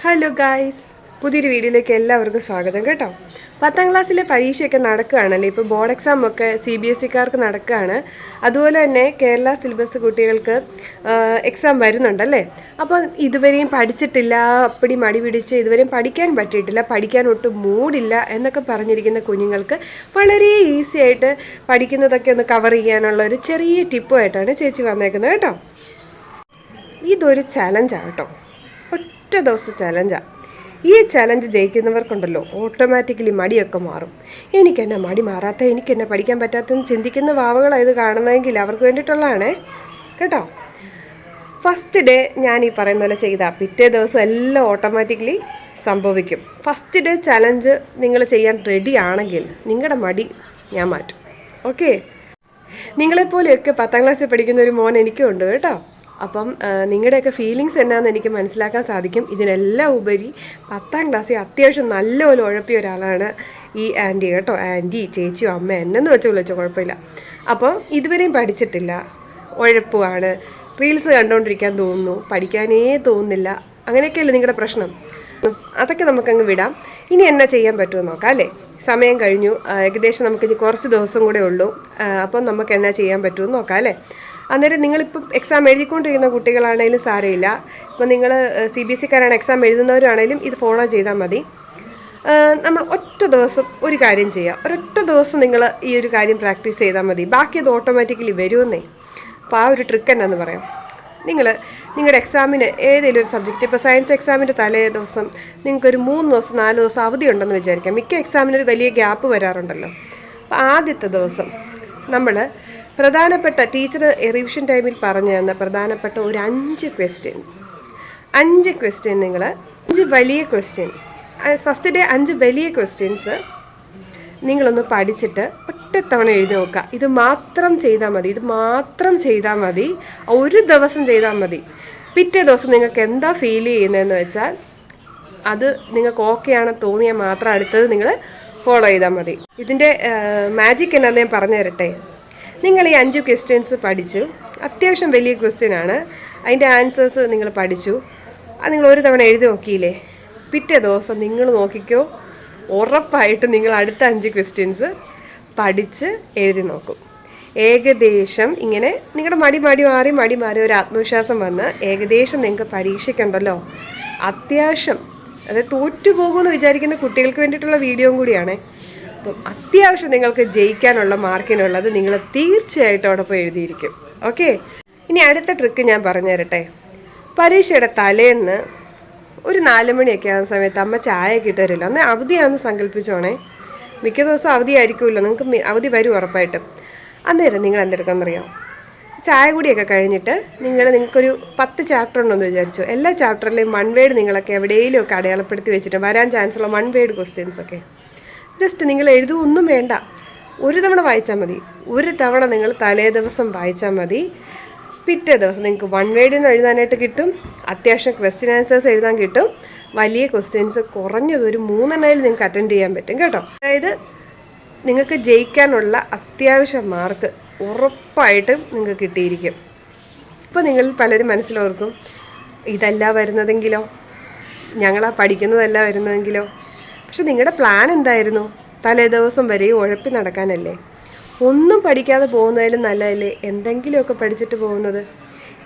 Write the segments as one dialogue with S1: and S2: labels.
S1: Hello guys, പുതിയൊരു വീഡിയോയിലേക്ക് എല്ലാവർക്കും സ്വാഗതം കേട്ടോ. 10ാം ക്ലാസ്സിലെ പരീക്ഷയൊക്കെ നടക്കുകയാണല്ലോ. ഇപ്പോൾ ബോർഡ് എക്സാം ഒക്കെ CBSE-കാർക്ക് നടക്കുകയാണ്. അതുപോലെ തന്നെ കേരള സിലബസ് കുട്ടികൾക്ക് എക്സാം വരുന്നുണ്ടല്ലേ. അപ്പോൾ ഇതുവരെയും പഠിച്ചിട്ടില്ല, അപ്പടി മടി പിടിച്ച് ഇതുവരെയും പഠിക്കാൻ പറ്റിയിട്ടില്ല, പഠിക്കാൻ ഒട്ടും മൂടില്ല എന്നൊക്കെ പറഞ്ഞിരിക്കുന്ന കുഞ്ഞുങ്ങൾക്ക് വളരെ ഈസി ആയിട്ട് പഠിക്കുന്നതൊക്കെ ഒന്ന് കവർ ചെയ്യാനുള്ള ഒരു ചെറിയ ടിപ്പുമായിട്ടാണ് ചേച്ചി വന്നേക്കുന്നത് കേട്ടോ. ഇതൊരു ചലഞ്ചാണ് കേട്ടോ, ഒറ്റ ദിവസത്തെ ചലഞ്ചാണ്. ഈ ചലഞ്ച് ജയിക്കുന്നവർക്കുണ്ടല്ലോ ഓട്ടോമാറ്റിക്കലി മടിയൊക്കെ മാറും. എനിക്കെന്നെ മടി മാറാത്ത, എനിക്കെന്നെ പഠിക്കാൻ പറ്റാത്തെന്ന് ചിന്തിക്കുന്ന വാവകളായത് കാണുന്നതെങ്കിൽ അവർക്ക് വേണ്ടിയിട്ടുള്ളതാണേ കേട്ടോ. ഫസ്റ്റ് ഡേ ഞാൻ ഈ പറയുന്ന പോലെ ചെയ്താൽ പിറ്റേ ദിവസം എല്ലാം ഓട്ടോമാറ്റിക്കലി സംഭവിക്കും. ഫസ്റ്റ് ഡേ ചലഞ്ച് നിങ്ങൾ ചെയ്യാൻ റെഡി ആണെങ്കിൽ നിങ്ങളുടെ മടി ഞാൻ മാറ്റും. ഓക്കെ, നിങ്ങളെപ്പോലെയൊക്കെ 10ാം ക്ലാസ്സിൽ പഠിക്കുന്ന ഒരു മോൻ എനിക്കും ഉണ്ട് കേട്ടോ. അപ്പം നിങ്ങളുടെയൊക്കെ ഫീലിങ്സ് എന്നാന്ന് എനിക്ക് മനസ്സിലാക്കാൻ സാധിക്കും. ഇതിനെല്ലാം ഉപരി 10ാം ക്ലാസ്സിൽ അത്യാവശ്യം നല്ലപോലെ ഉഴപ്പിയ ഒരാളാണ് ഈ ആൻറ്റി കേട്ടോ. ആൻറ്റി, ചേച്ചിയോ അമ്മ എന്നെന്ന് വെച്ച് വിളിച്ചോ, കുഴപ്പമില്ല. അപ്പോൾ ഇതുവരെയും പഠിച്ചിട്ടില്ല, ഉഴപ്പുമാണ്, റീൽസ് കണ്ടുകൊണ്ടിരിക്കാൻ തോന്നുന്നു, പഠിക്കാനേ തോന്നുന്നില്ല, അങ്ങനെയൊക്കെയല്ലേ നിങ്ങളുടെ പ്രശ്നം. അതൊക്കെ നമുക്കങ്ങ് വിടാം. ഇനി എന്നാ ചെയ്യാൻ പറ്റുമെന്ന് നോക്കാം അല്ലേ. സമയം കഴിഞ്ഞു, ഏകദേശം നമുക്കിനി കുറച്ച് ദിവസം കൂടെ ഉള്ളൂ. അപ്പം നമുക്ക് എന്നാ ചെയ്യാൻ പറ്റുമെന്ന് നോക്കാം അല്ലേ. അന്നേരം നിങ്ങളിപ്പോൾ എക്സാം എഴുതിക്കൊണ്ടിരിക്കുന്ന കുട്ടികളാണെങ്കിലും സാരമില്ല. ഇപ്പോൾ നിങ്ങൾ CBSE-കാരാണ് എക്സാം എഴുതുന്നവരാണെങ്കിലും ഇത് ഫോളോ ചെയ്താൽ മതി. നമ്മൾ ഒറ്റ ദിവസം ഒരു കാര്യം ചെയ്യുക, ഒരൊറ്റ ദിവസം നിങ്ങൾ ഈ ഒരു കാര്യം പ്രാക്ടീസ് ചെയ്താൽ മതി. ബാക്കി അത് ഓട്ടോമാറ്റിക്കലി വരുമെന്നേ. അപ്പോൾ ആ ഒരു ട്രിക്ക് എന്നാന്ന് പറയാം. നിങ്ങളുടെ എക്സാമിന് ഏതെങ്കിലും ഒരു സബ്ജക്റ്റ്, ഇപ്പോൾ സയൻസ് എക്സാമിൻ്റെ തലേ ദിവസം നിങ്ങൾക്കൊരു 3 ദിവസം 4 ദിവസം അവധി ഉണ്ടെന്ന് വിചാരിക്കാം. മിക്ക എക്സാമിനൊരു വലിയ ഗ്യാപ്പ് വരാറുണ്ടല്ലോ. അപ്പോൾ ആദ്യത്തെ ദിവസം നമ്മൾ പ്രധാനപ്പെട്ട ടീച്ചർ റിവിഷൻ ടൈമിൽ പറഞ്ഞു തന്ന പ്രധാനപ്പെട്ട ഒരു 5 ക്വസ്റ്റ്യൻ നിങ്ങൾ 5 വലിയ ക്വസ്റ്റ്യൻ, ഫസ്റ്റ് ഡേ 5 വലിയ ക്വസ്റ്റ്യൻസ് നിങ്ങളൊന്ന് പഠിച്ചിട്ട് ഒറ്റത്തവണ എഴുതി നോക്കുക. ഇത് മാത്രം ചെയ്താൽ മതി. ഒരു ദിവസം ചെയ്താൽ മതി. പിറ്റേ ദിവസം നിങ്ങൾക്ക് എന്താ ഫീൽ ചെയ്യുന്നതെന്ന് വെച്ചാൽ അത് നിങ്ങൾക്ക് ഓക്കെ ആണെന്ന് തോന്നിയാൽ മാത്രം അടുത്തത് നിങ്ങൾ ഫോളോ ചെയ്താൽ മതി. ഇതിൻ്റെ മാജിക് എന്നാന്ന് ഞാൻ പറഞ്ഞു തരട്ടെ. നിങ്ങൾ ഈ 5 ക്വസ്റ്റ്യൻസ് പഠിച്ചു, അത്യാവശ്യം വലിയ ക്വസ്റ്റ്യനാണ്, അതിൻ്റെ ആൻസേഴ്സ് നിങ്ങൾ പഠിച്ചു, അത് നിങ്ങൾ ഒരു തവണ എഴുതി നോക്കിയില്ലേ, പിറ്റേ ദിവസം നിങ്ങൾ നോക്കിക്കോ, ഉറപ്പായിട്ട് നിങ്ങൾ അടുത്ത 5 ക്വസ്റ്റ്യൻസ് പഠിച്ച് എഴുതി നോക്കും. ഏകദേശം ഇങ്ങനെ നിങ്ങളുടെ മടി മാറി ഒരു ആത്മവിശ്വാസം വന്ന് ഏകദേശം നിങ്ങൾക്ക് പരീക്ഷയ്ക്കുണ്ടല്ലോ അത്യാവശ്യം, അതായത് തോറ്റുപോകുമെന്ന് വിചാരിക്കുന്ന കുട്ടികൾക്ക് വേണ്ടിയിട്ടുള്ള വീഡിയോയും കൂടിയാണ്. അപ്പം അത്യാവശ്യം നിങ്ങൾക്ക് ജയിക്കാനുള്ള മാർക്കിനുള്ളത് നിങ്ങൾ തീർച്ചയായിട്ടും അവിടെ പോയി എഴുതിയിരിക്കും. ഓക്കെ, ഇനി അടുത്ത ട്രിക്ക് ഞാൻ പറഞ്ഞു തരട്ടെ. പരീക്ഷയുടെ തലേന്ന് ഒരു 4 മണിയൊക്കെ ആകുന്ന സമയത്ത് അമ്മ ചായ കിട്ടരുമല്ലോ, അന്ന് അവധിയാണെന്ന് സങ്കല്പിച്ചോണേ. മിക്ക ദിവസം അവധി ആയിരിക്കുമല്ലോ, നിങ്ങൾക്ക് അവധി വരും ഉറപ്പായിട്ടും. അന്നേരം നിങ്ങൾ എന്തെടുക്കാമെന്നറിയാം, ചായ കൂടിയൊക്കെ കഴിഞ്ഞിട്ട് നിങ്ങൾക്കൊരു 10 ചാപ്റ്റർ ഉണ്ടെന്ന് വിചാരിച്ചു. എല്ലാ ചാപ്റ്ററിലെയും 1 വേർഡ് നിങ്ങളൊക്കെ എവിടെയെങ്കിലും ഒക്കെ അടയാളപ്പെടുത്തി വെച്ചിട്ട് വരാൻ ചാൻസുള്ള 1 വേർഡ് ക്വസ്റ്റ്യൻസ് ഒക്കെ ജസ്റ്റ് നിങ്ങൾ എഴുതുകയൊന്നും വേണ്ട, ഒരു തവണ വായിച്ചാൽ മതി. ഒരു തവണ നിങ്ങൾ തലേ ദിവസം വായിച്ചാൽ മതി. പിറ്റേ ദിവസം നിങ്ങൾക്ക് 1 വേർഡിന് എഴുതാനായിട്ട് കിട്ടും, അത്യാവശ്യം ക്വസ്റ്റ്യൻ ആൻസേഴ്സ് എഴുതാൻ കിട്ടും. വലിയ ക്വസ്റ്റ്യൻസ് കുറഞ്ഞത് ഒരു 3 എണ്ണയിൽ നിങ്ങൾക്ക് അറ്റൻഡ് ചെയ്യാൻ പറ്റും കേട്ടോ. അതായത് നിങ്ങൾക്ക് ജയിക്കാനുള്ള അത്യാവശ്യം മാർക്ക് ഉറപ്പായിട്ടും നിങ്ങൾക്ക് കിട്ടിയിരിക്കും. ഇപ്പോൾ നിങ്ങൾ പലരും മനസ്സിലോർക്കും, ഇതല്ല വരുന്നതെങ്കിലോ, ഞങ്ങളാ പഠിക്കുന്നതല്ല വരുന്നതെങ്കിലോ. പക്ഷെ നിങ്ങളുടെ പ്ലാൻ എന്തായിരുന്നു? തലേ ദിവസം വരെ ഉഴപ്പി നടക്കാനല്ലേ. ഒന്നും പഠിക്കാതെ പോകുന്നതിലും നല്ലതല്ലേ എന്തെങ്കിലുമൊക്കെ പഠിച്ചിട്ട് പോകുന്നത്.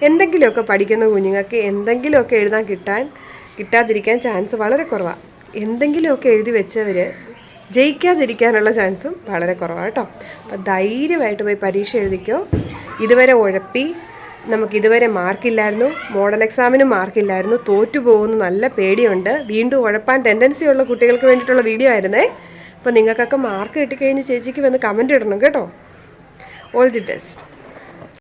S1: എന്തെങ്കിലുമൊക്കെ പഠിക്കുന്ന കുഞ്ഞുങ്ങൾക്ക് എന്തെങ്കിലുമൊക്കെ എഴുതാൻ കിട്ടാതിരിക്കാൻ ചാൻസ് വളരെ കുറവാണ്. എന്തെങ്കിലുമൊക്കെ എഴുതി വെച്ചവർ ജയിക്കാതിരിക്കാനുള്ള ചാൻസും വളരെ കുറവാണ് കേട്ടോ. അപ്പോൾ ധൈര്യമായിട്ട് പോയി പരീക്ഷ എഴുതിക്കോ. ഇതുവരെ ഉഴപ്പി നമുക്കിതുവരെ മാർക്കില്ലായിരുന്നു, മോഡൽ എക്സാമിന് മാർക്കില്ലായിരുന്നു, തോറ്റുപോകുന്നു നല്ല പേടിയുണ്ട്, വീണ്ടും ഉഴപ്പാൻ ടെൻഡൻസി ഉള്ള കുട്ടികൾക്ക് വേണ്ടിയിട്ടുള്ള വീഡിയോ ആയിരുന്നേ. അപ്പോൾ നിങ്ങൾക്കൊക്കെ മാർക്ക് കിട്ടിക്കഴിഞ്ഞ് ചേച്ചിക്ക് വന്ന് കമൻറ്റ് ഇടണം കേട്ടോ. All the best.